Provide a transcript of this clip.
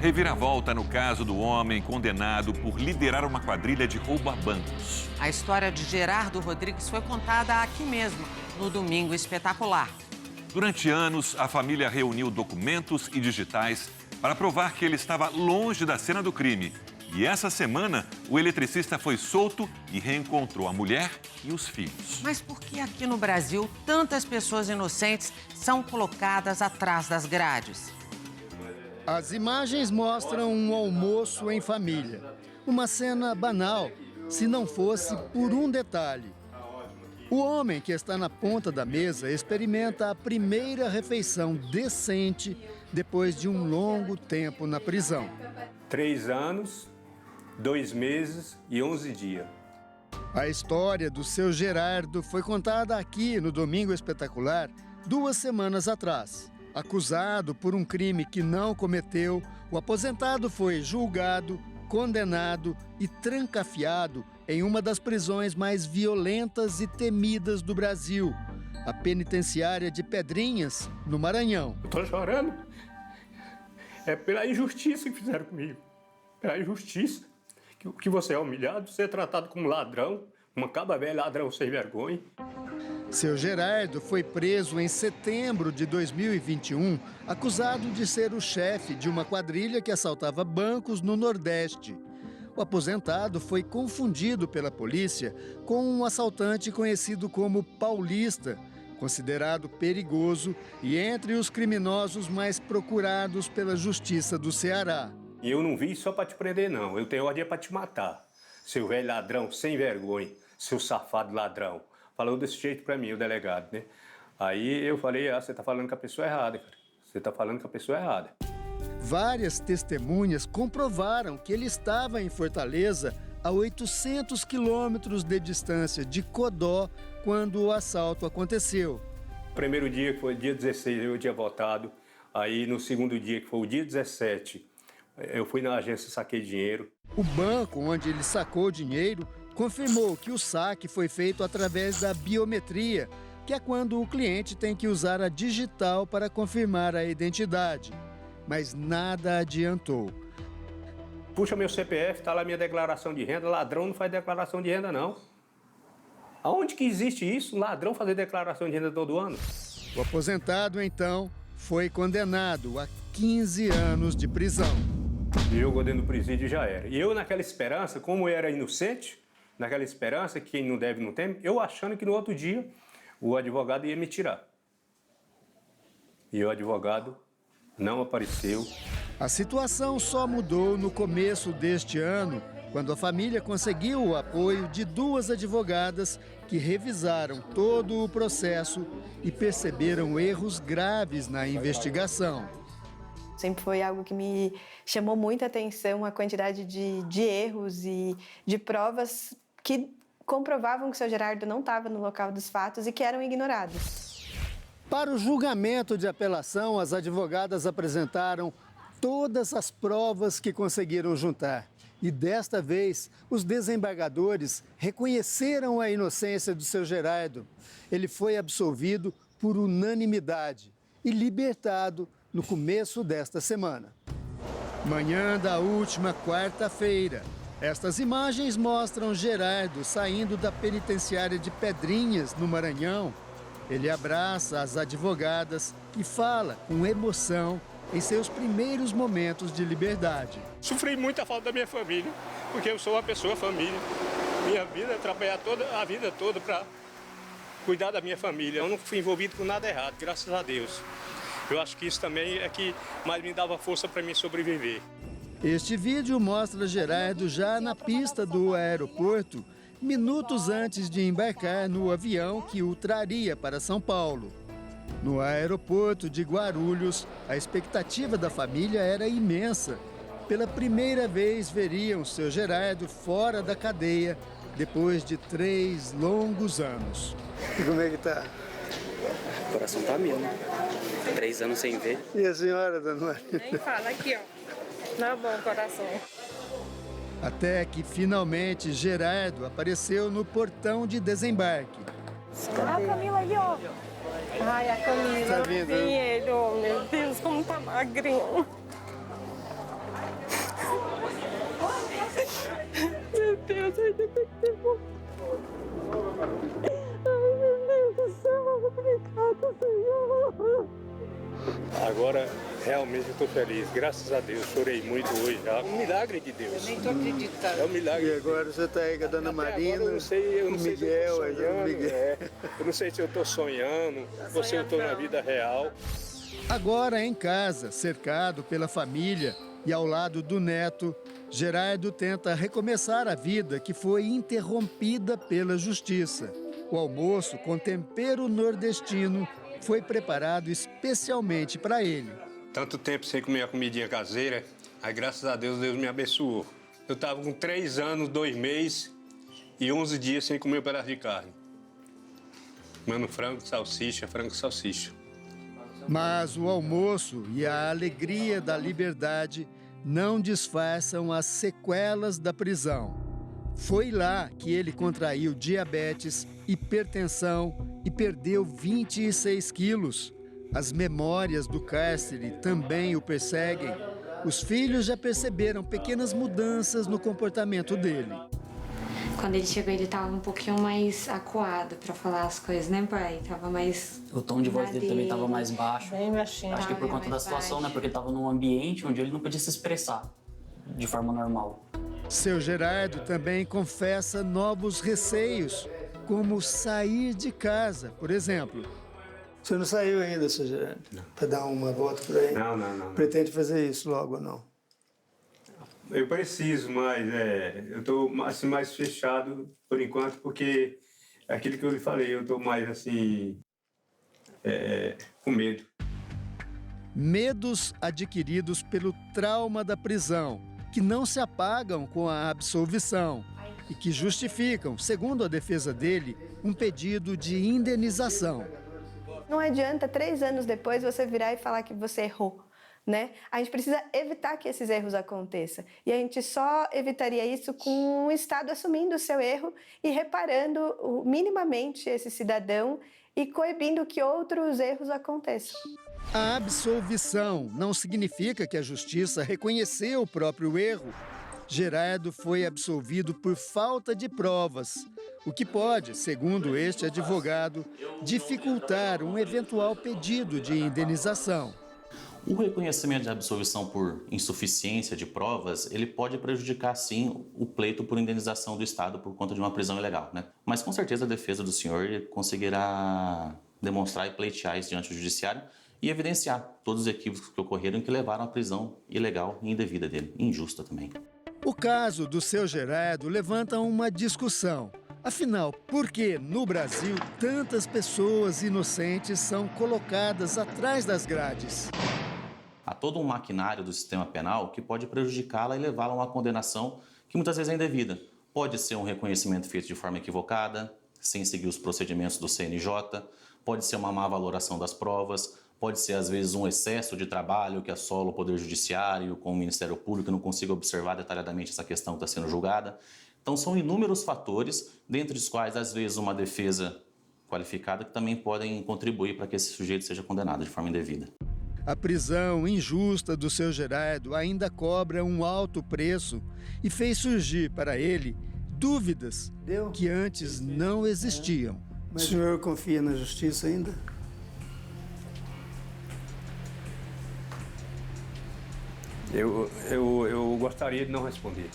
Reviravolta no caso do homem condenado por liderar uma quadrilha de roubo a bancos. A história de Gerardo Rodrigues foi contada aqui mesmo, no Domingo Espetacular. Durante anos, a família reuniu documentos e digitais para provar que ele estava longe da cena do crime. E essa semana, o eletricista foi solto e reencontrou a mulher e os filhos. Mas por que aqui no Brasil tantas pessoas inocentes são colocadas atrás das grades? As imagens mostram um almoço em família. Uma cena banal, se não fosse por um detalhe. O homem que está na ponta da mesa experimenta a primeira refeição decente depois de um longo tempo na prisão. 3 anos, 2 meses e 11 dias. A história do seu Gerardo foi contada aqui no Domingo Espetacular 2 semanas atrás. Acusado por um crime que não cometeu, o aposentado foi julgado, condenado e trancafiado em uma das prisões mais violentas e temidas do Brasil, a penitenciária de Pedrinhas, no Maranhão. Eu tô chorando. É pela injustiça que fizeram comigo. Pela injustiça. Que você é humilhado, você é tratado como ladrão, uma cabra velha, ladrão sem vergonha. Seu Gerardo foi preso em setembro de 2021, acusado de ser o chefe de uma quadrilha que assaltava bancos no Nordeste. O aposentado foi confundido pela polícia com um assaltante conhecido como Paulista, considerado perigoso e entre os criminosos mais procurados pela Justiça do Ceará. E eu não vi só para te prender, não. Eu tenho ordem para te matar. Seu velho ladrão sem vergonha, seu safado ladrão. Falou desse jeito para mim, o delegado, né? Aí eu falei, você tá falando com a pessoa errada, cara. Você tá falando com a pessoa errada. Várias testemunhas comprovaram que ele estava em Fortaleza a 800 quilômetros de distância de Codó quando o assalto aconteceu. O primeiro dia, que foi dia 16, eu tinha votado. Aí no segundo dia, que foi o dia 17, eu fui na agência e saquei dinheiro. O banco onde ele sacou o dinheiro confirmou que o saque foi feito através da biometria, que é quando o cliente tem que usar a digital para confirmar a identidade. Mas nada adiantou. Puxa meu CPF, tá lá minha declaração de renda. Ladrão não faz declaração de renda, não. Aonde que existe isso? Um ladrão fazer declaração de renda todo ano? O aposentado, então, foi condenado a 15 anos de prisão. E eu dentro do presídio já era. E eu naquela esperança, como eu era inocente, naquela esperança, que quem não deve não teme, eu achando que no outro dia o advogado ia me tirar. E o advogado não apareceu. A situação só mudou no começo deste ano, quando a família conseguiu o apoio de 2 advogadas que revisaram todo o processo e perceberam erros graves na investigação. Sempre foi algo que me chamou muita atenção, a quantidade de erros e de provas que comprovavam que o seu Gerardo não estava no local dos fatos e que eram ignorados. Para o julgamento de apelação, as advogadas apresentaram todas as provas que conseguiram juntar. E desta vez, os desembargadores reconheceram a inocência do seu Gerardo. Ele foi absolvido por unanimidade e libertado no começo desta semana. Manhã da última quarta-feira. Estas imagens mostram Gerardo saindo da penitenciária de Pedrinhas, no Maranhão. Ele abraça as advogadas e fala com emoção em seus primeiros momentos de liberdade. Sofri muita falta da minha família, porque eu sou uma pessoa família. Minha vida é trabalhar a vida toda para cuidar da minha família. Eu não fui envolvido com nada errado, graças a Deus. Eu acho que isso também é que mais me dava força para mim sobreviver. Este vídeo mostra Gerardo já na pista do aeroporto, minutos antes de embarcar no avião que o traria para São Paulo. No aeroporto de Guarulhos, a expectativa da família era imensa. Pela primeira vez veriam seu Gerardo fora da cadeia, depois de 3 longos anos. E como é que tá? O coração tá mil, né? 3 anos sem ver. E a senhora, dona Maria? Nem fala, aqui, ó. Não, bom coração. Até que finalmente Gerardo apareceu no portão de desembarque. A Camila aí, ó. Ai, a Camila. Tá vendo? Sim, ele, oh, meu Deus, como tá magrinho. Ele tem que ter bom. Ai, meu Deus do céu, obrigada, Senhor. Agora, realmente, eu estou feliz. Graças a Deus, chorei muito hoje. É um milagre de Deus. Eu nem tô acreditando. É um milagre. E agora você está aí com a dona Até Marina, agora eu não sei, o se eu Miguel, tô sonhando, Miguel. eu não sei se eu estou sonhando ou se eu estou na vida real. Agora em casa, cercado pela família e ao lado do neto, Gerardo tenta recomeçar a vida que foi interrompida pela justiça. O almoço com tempero nordestino foi preparado especialmente para ele. Tanto tempo sem comer a comidinha caseira, aí graças a Deus, Deus me abençoou. Eu estava com 3 anos, 2 meses e 11 dias sem comer um pedaço de carne. Comendo frango, salsicha. Mas o almoço e a alegria da liberdade não disfarçam as sequelas da prisão. Foi lá que ele contraiu diabetes, hipertensão e perdeu 26 quilos. As memórias do cárcere também o perseguem. Os filhos já perceberam pequenas mudanças no comportamento dele. Quando ele chegou, ele tava um pouquinho mais acuado pra falar as coisas, né, pai? Tava mais... O tom de voz dele também estava mais baixo. Bem baixinho. Acho que por conta da situação, né? Porque ele estava num ambiente onde ele não podia se expressar de forma normal. Seu Gerardo também confessa novos receios, como sair de casa, por exemplo. Você não saiu ainda, seu Gerardo? Para dar uma volta por aí? Não. Pretende fazer isso logo ou não? Eu preciso, mas eu estou assim, mais fechado por enquanto, porque é aquilo que eu lhe falei, eu estou mais assim, com medo. Medos adquiridos pelo trauma da prisão, que não se apagam com a absolvição e que justificam, segundo a defesa dele, um pedido de indenização. Não adianta 3 anos depois você virar e falar que você errou, né? A gente precisa evitar que esses erros aconteçam. E a gente só evitaria isso com o Estado assumindo o seu erro e reparando minimamente esse cidadão e coibindo que outros erros aconteçam. A absolvição não significa que a justiça reconheceu o próprio erro. Gerardo foi absolvido por falta de provas, o que pode, segundo este advogado, dificultar um eventual pedido de indenização. O reconhecimento de absolvição por insuficiência de provas, ele pode prejudicar, sim, o pleito por indenização do Estado por conta de uma prisão ilegal, né? Mas, com certeza, a defesa do senhor conseguirá demonstrar e pleitear isso diante do judiciário e evidenciar todos os equívocos que ocorreram e que levaram à prisão ilegal e indevida dele, injusta também. O caso do seu Gerardo levanta uma discussão. Afinal, por que no Brasil tantas pessoas inocentes são colocadas atrás das grades? Há todo um maquinário do sistema penal que pode prejudicá-la e levá-la a uma condenação que muitas vezes é indevida. Pode ser um reconhecimento feito de forma equivocada, sem seguir os procedimentos do CNJ, pode ser uma má valoração das provas, pode ser, às vezes, um excesso de trabalho que assola o Poder Judiciário com o Ministério Público e não consiga observar detalhadamente essa questão que está sendo julgada. Então, são inúmeros fatores, dentre os quais, às vezes, uma defesa qualificada que também podem contribuir para que esse sujeito seja condenado de forma indevida. A prisão injusta do seu Gerardo ainda cobra um alto preço e fez surgir para ele dúvidas que antes não existiam. Mas o senhor confia na justiça ainda? Eu gostaria de não responder.